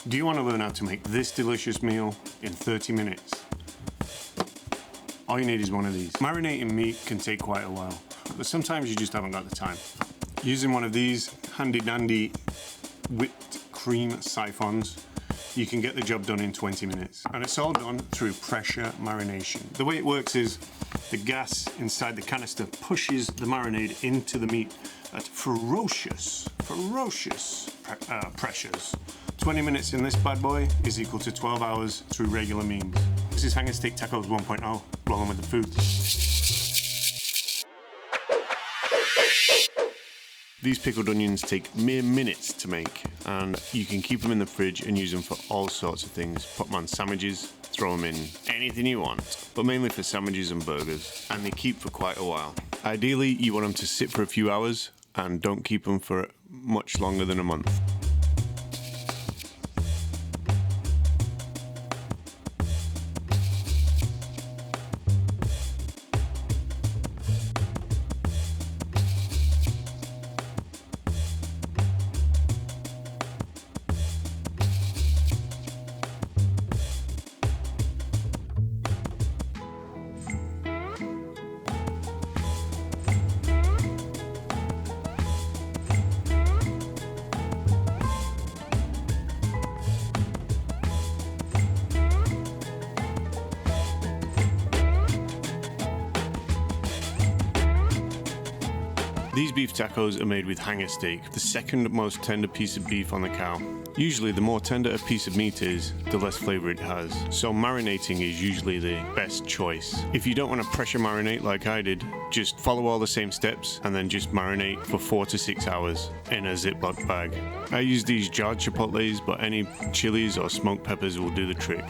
Do you want to learn how to make this delicious meal in 30 minutes? All you need is one of these. Marinating meat can take quite a while, but sometimes you just haven't got the time. Using one of these handy dandy whipped cream siphons, you can get the job done in 20 minutes. And it's all done through pressure marination. The way it works is the gas inside the canister pushes the marinade into the meat at ferocious pressures. 20 minutes in this bad boy is equal to 12 hours through regular means. This is Hanger Steak Tacos 1.0, rolling with the food. These pickled onions take mere minutes to make, and you can keep them in the fridge and use them for all sorts of things. Put them on sandwiches, throw them in anything you want, but mainly for sandwiches and burgers, and they keep for quite a while. Ideally, you want them to sit for a few hours, and don't keep them for much longer than a month. These beef tacos are made with hanger steak, the second most tender piece of beef on the cow. Usually the more tender a piece of meat is, the less flavour it has, so marinating is usually the best choice. If you don't want to pressure marinate like I did, just follow all the same steps and then just marinate for 4 to 6 hours in a Ziploc bag. I use these jarred chipotles, but any chilies or smoked peppers will do the trick.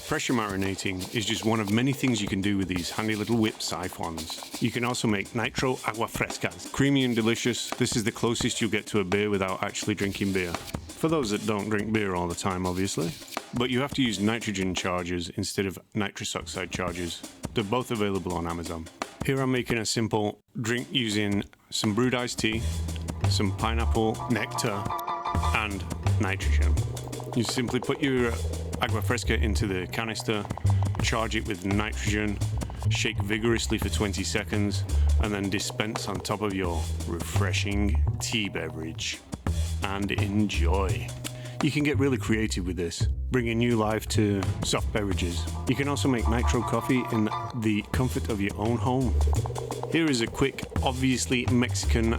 Pressure marinating is just one of many things you can do with these handy little whip siphons. You can also make nitro agua frescas. Creamy and delicious, this is the closest you'll get to a beer without actually drinking beer. For those that don't drink beer all the time, obviously. But you have to use nitrogen chargers instead of nitrous oxide chargers. They're both available on Amazon. Here I'm making a simple drink using some brewed iced tea, some pineapple nectar, and nitrogen. You simply put your agua fresca into the canister, charge it with nitrogen, shake vigorously for 20 seconds, and then dispense on top of your refreshing tea beverage. And enjoy. You can get really creative with this, bringing new life to soft beverages. You can also make nitro coffee in the comfort of your own home. Here is a quick, obviously Mexican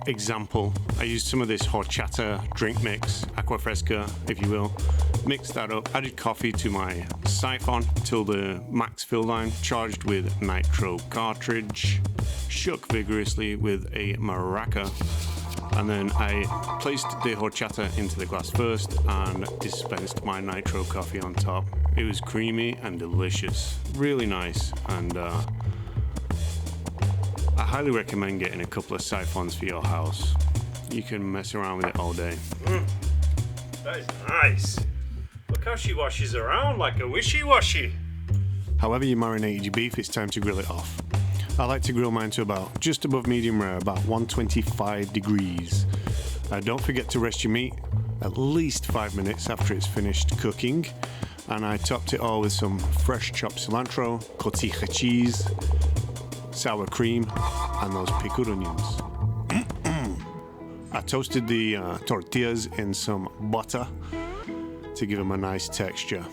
example, I used some of this horchata drink mix, aqua fresca, if you will, mixed that up, added coffee to my siphon till the max fill line, charged with nitro cartridge, shook vigorously with a maraca, and then I placed the horchata into the glass first and dispensed my nitro coffee on top. It was creamy and delicious, really nice, and I highly recommend getting a couple of siphons for your house. You can mess around with it all day. That is nice. Look how she washes around like a wishy-washy. However you marinated your beef, it's time to grill it off. I like to grill mine to about just above medium rare, about 125 degrees. Don't forget to rest your meat at least 5 minutes after it's finished cooking. And I topped it all with some fresh chopped cilantro, cotija cheese, sour cream, and those pickled onions. I toasted the tortillas in some butter to give them a nice texture.